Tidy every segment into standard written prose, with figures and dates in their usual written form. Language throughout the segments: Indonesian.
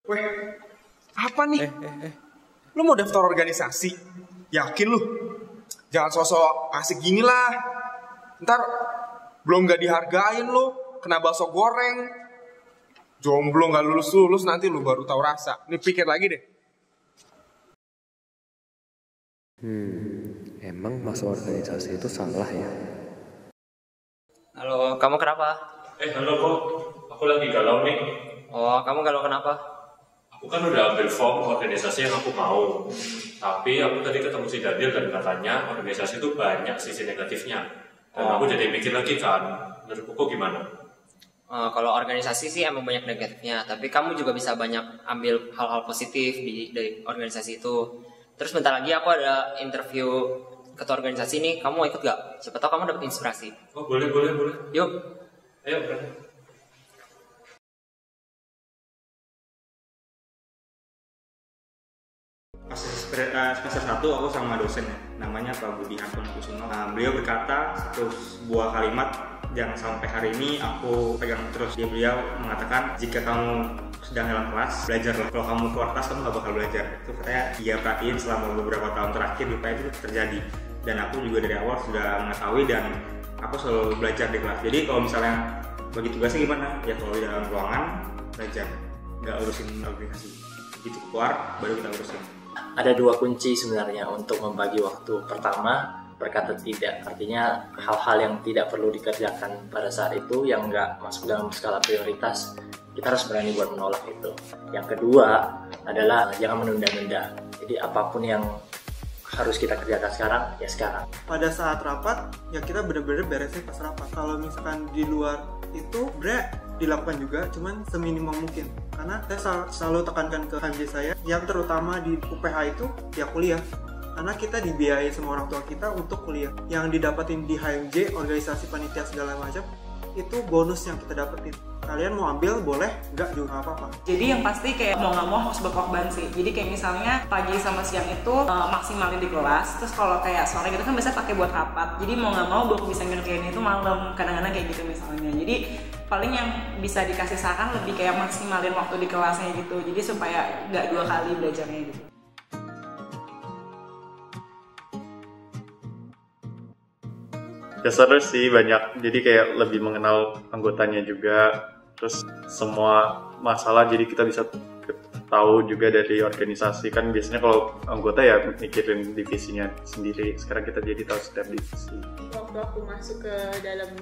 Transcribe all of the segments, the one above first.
Weh, apa nih? Lu mau daftar organisasi? Yakin lu? Jangan sosok asik gini lah. Ntar belum gak dihargain lu, kena bakso goreng. Jomblo gak lulus-lulus, nanti lu baru tahu rasa. Nih pikir lagi deh. Emang masuk organisasi itu salah ya? Halo, kamu kenapa? Halo kok, aku lagi galau nih. Oh, kamu galau kenapa? Aku kan udah ambil form organisasi yang aku mau. Tapi aku tadi ketemu si Daniel dan katanya organisasi itu banyak sisi negatifnya. Dan aku jadi mikir lagi kan, menurut kok gimana? Kalau organisasi sih emang banyak negatifnya, tapi kamu juga bisa banyak ambil hal-hal positif dari organisasi itu. Terus bentar lagi aku ada interview ketua organisasi nih, kamu mau ikut gak? Siapa tahu kamu dapet inspirasi. Oh boleh. Yuk. Ayo berani. Pas semester 1 aku sama dosen ya, namanya Pak Budi Hartono Kusuno. Beliau berkata sebuah kalimat yang sampai hari ini aku pegang terus. Beliau mengatakan, jika kamu sedang dalam kelas, belajarlah. Kalau kamu keluar kelas, kamu gak bakal belajar. Itu katanya dia perhatiin selama beberapa tahun terakhir lupa itu terjadi. Dan aku juga dari awal sudah mengetahui dan aku selalu belajar di kelas. Jadi kalau misalnya bagi tugasnya gimana? Ya kalau di dalam ruangan, belajar. Gak urusin organisasi. Begitu keluar, baru kita urusin. Ada dua kunci sebenarnya untuk membagi waktu. Pertama, berkata tidak, artinya hal-hal yang tidak perlu dikerjakan pada saat itu yang nggak masuk dalam skala prioritas, kita harus berani buat menolak itu. Yang kedua adalah jangan menunda-nunda. Jadi apapun yang harus kita kerjakan sekarang, ya sekarang. Pada saat rapat, ya kita benar-benar beresin pas rapat. Kalau misalkan di luar itu dilakukan juga, cuman seminimum mungkin. Karena saya selalu tekankan ke HMJ saya, yang terutama di UPH itu ya kuliah. Karena kita dibiayai sama orang tua kita untuk kuliah. Yang didapetin di HMJ, organisasi panitia segala macam, itu bonus yang kita dapetin. Kalian mau ambil boleh, enggak juga nggak apa-apa. Jadi yang pasti kayak mau nggak mau harus berkorban sih. Jadi kayak misalnya pagi sama siang itu maksimalin di kelas. Terus kalau kayak sore gitu kan biasanya pakai buat rapat. Jadi mau nggak mau baru bisa ngerjain itu malam. Kadang-kadang kayak gitu misalnya. Jadi paling yang bisa dikasih saran lebih kayak maksimalin waktu di kelasnya gitu. Jadi supaya nggak 2 kali belajarnya gitu. Ya seru sih, banyak, jadi kayak lebih mengenal anggotanya juga, terus semua masalah jadi kita bisa tahu juga dari organisasi. Kan biasanya kalau anggota ya mikirin divisinya sendiri, sekarang kita jadi tahu setiap divisi. Waktu aku masuk ke dalam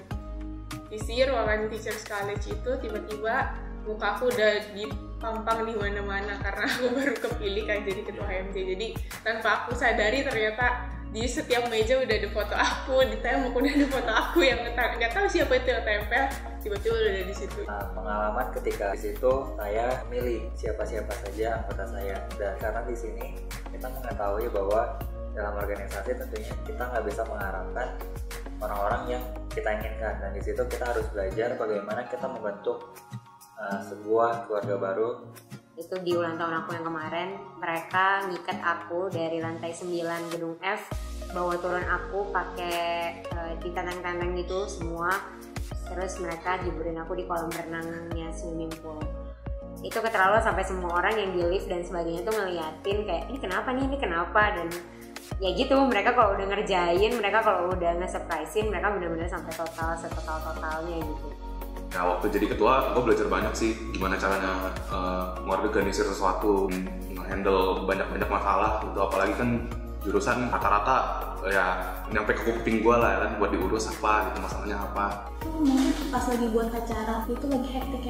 divisi ruangan Teachers College itu, tiba-tiba muka aku udah dipampang di mana-mana karena aku baru kepilih kan jadi ketua HMJ. Jadi tanpa aku sadari ternyata di setiap meja udah ada foto aku, di tembok udah ada foto aku yang nggak tahu siapa itu yang tempel, tiba-tiba udah ada di situ. Pengalaman ketika di situ saya milih siapa-siapa saja anggota saya, dan karena di sini kita mengetahui bahwa dalam organisasi tentunya kita nggak bisa mengharapkan orang-orang yang kita inginkan, dan di situ kita harus belajar bagaimana kita membentuk sebuah keluarga baru. Itu di ulang tahun aku yang kemarin, mereka ngikat aku dari lantai 9 gedung F, bawa turun aku pakai ditantang-tantang gitu semua. Terus mereka hiburin aku di kolam renangnya swimming pool. Itu keterlaluan sampai semua orang yang di lift dan sebagainya tuh ngeliatin kayak ini kenapa, dan ya gitu, mereka kalau udah ngerjain, mereka kalau udah nge-surprisein, mereka benar-benar sampai totalnya gitu. Nah, waktu jadi ketua, gue belajar banyak sih gimana caranya mengorganisir sesuatu, handle banyak masalah gitu. Apalagi kan jurusan rata-rata ya nyampe ke kuping gue lah kan, buat diurus apa gitu, masalahnya apa. Mungkin pas lagi buat acara itu lagi hektik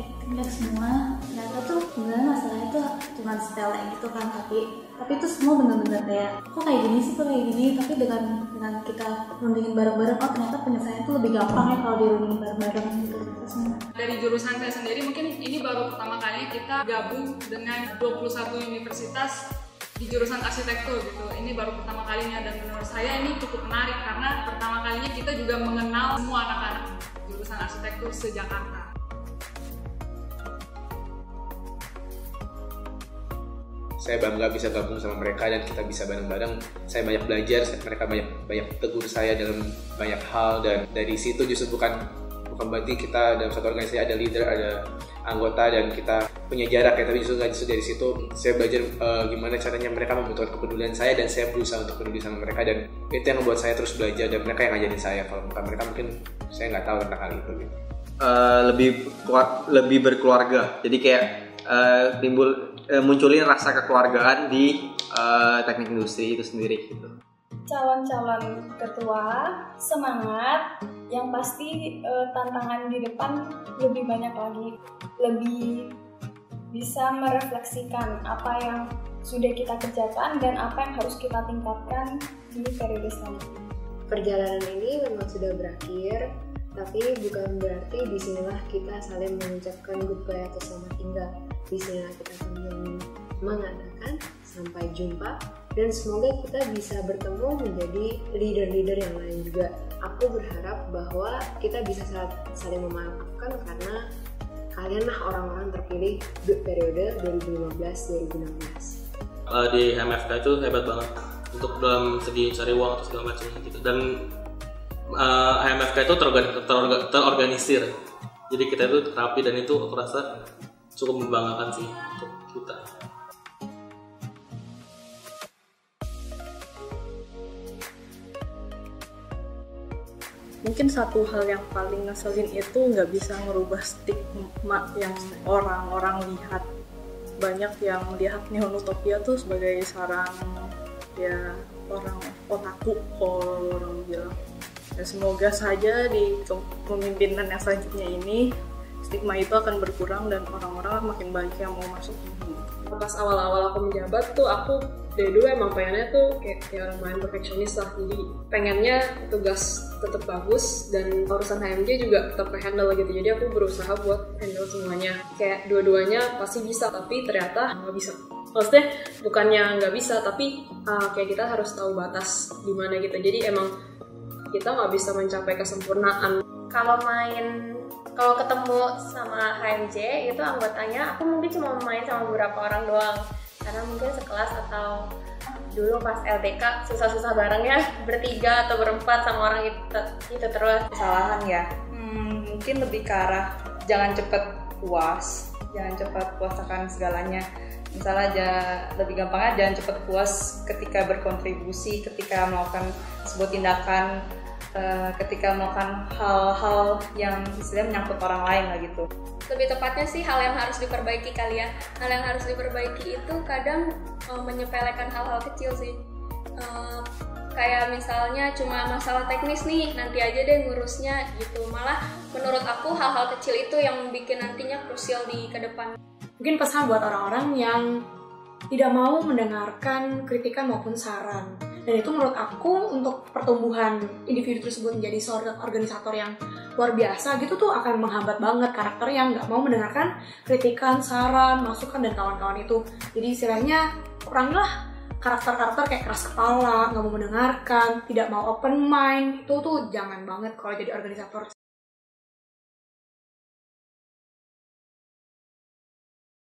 semua, ternyata tuh sebenarnya masalahnya tuh cuma sepele gitu kan, tapi itu semua benar-benar kayak kok kayak gini sih, tapi dengan kita rundingin bareng-bareng, oh ternyata penyelesaian itu lebih gampang ya kalau dirundingin bareng-bareng gitu semua. Dari jurusan saya sendiri mungkin ini baru pertama kali kita gabung dengan 21 universitas di jurusan arsitektur gitu. Ini baru pertama kalinya dan menurut saya ini cukup menarik karena pertama kalinya kita juga mengenal semua anak-anak jurusan arsitektur se-Jakarta. Saya bangga bisa gabung sama mereka dan kita bisa bareng-bareng. Saya banyak belajar, mereka banyak tegur saya dalam banyak hal, dan dari situ justru bukan berarti kita dalam satu organisasi ada leader, anggota dan kita punya jarak ya, tapi justru dari situ saya belajar gimana caranya mereka membutuhkan kepedulian saya dan saya berusaha untuk peduli sama mereka, dan itu yang membuat saya terus belajar dan mereka yang ngajarin saya. Kalau bukan mereka mungkin saya nggak tahu tentang hal itu gitu. Lebih berkeluarga, jadi kayak munculin rasa kekeluargaan di teknik industri itu sendiri gitu. Calon-calon ketua semangat, yang pasti tantangan di depan lebih banyak lagi, lebih bisa merefleksikan apa yang sudah kita kerjakan dan apa yang harus kita tingkatkan di periode selanjutnya. Perjalanan ini memang sudah berakhir, tapi bukan berarti disinilah kita saling mengucapkan goodbye atau selamat tinggal. Disinilah kita saling mengatakan sampai jumpa, dan semoga kita bisa bertemu menjadi leader-leader yang lain juga. Aku berharap bahwa kita bisa saling memaafkan karena kalianlah orang-orang terpilih di periode 2015-2016. Di HMFK itu hebat banget untuk dalam segi cari uang atau segala macam gitu, dan HMFK itu terorganisir, jadi kita itu rapi, dan itu aku rasa cukup membanggakan sih untuk kita. Mungkin satu hal yang paling ngeselin itu nggak bisa ngerubah stigma yang orang-orang lihat. Banyak yang lihat Nihon Utopia tuh sebagai sarang ya orang otaku kalau orang bilang. Dan semoga saja di kepemimpinan yang selanjutnya ini stigma itu akan berkurang dan orang-orang makin banyak yang mau masuk. Pas awal-awal aku menjabat tuh aku dari dulu emang pengennya tuh kayak lumayan perfeksionis lah, jadi pengennya tugas tetap bagus dan urusan HMJ juga tetap ke-handle gitu, jadi aku berusaha buat handle semuanya, kayak dua-duanya pasti bisa, tapi ternyata nggak bisa. Maksudnya bukannya nggak bisa, tapi kayak kita harus tahu batas di mana gitu, jadi emang kita nggak bisa mencapai kesempurnaan. Kalau ketemu sama HMJ itu anggotanya, aku mungkin cuma main sama beberapa orang doang, karena mungkin sekelas atau dulu pas LTK susah-susah barengnya bertiga atau berempat sama orang itu terus. Kesalahan ya, mungkin lebih ke arah jangan cepet puas akan segalanya. Misalnya aja lebih gampangnya jangan cepet puas ketika berkontribusi, ketika melakukan sebuah tindakan, ketika melakukan hal-hal yang istilahnya menyangkut orang lain lah gitu. Lebih tepatnya sih hal yang harus diperbaiki kali ya. Hal yang harus diperbaiki itu kadang menyepelekan hal-hal kecil sih. Kayak misalnya cuma masalah teknis nih, nanti aja deh ngurusnya gitu. Malah menurut aku hal-hal kecil itu yang bikin nantinya krusial di ke depan. Mungkin pesan buat orang-orang yang tidak mau mendengarkan kritikan maupun saran. Dan itu menurut aku untuk pertumbuhan individu tersebut menjadi seorang organisator yang luar biasa gitu tuh akan menghambat banget karakter yang nggak mau mendengarkan kritikan, saran, masukan, dan kawan-kawan itu. Jadi istilahnya kurangilah karakter-karakter kayak keras kepala, nggak mau mendengarkan, tidak mau open mind. Itu tuh jangan banget kalau jadi organisator.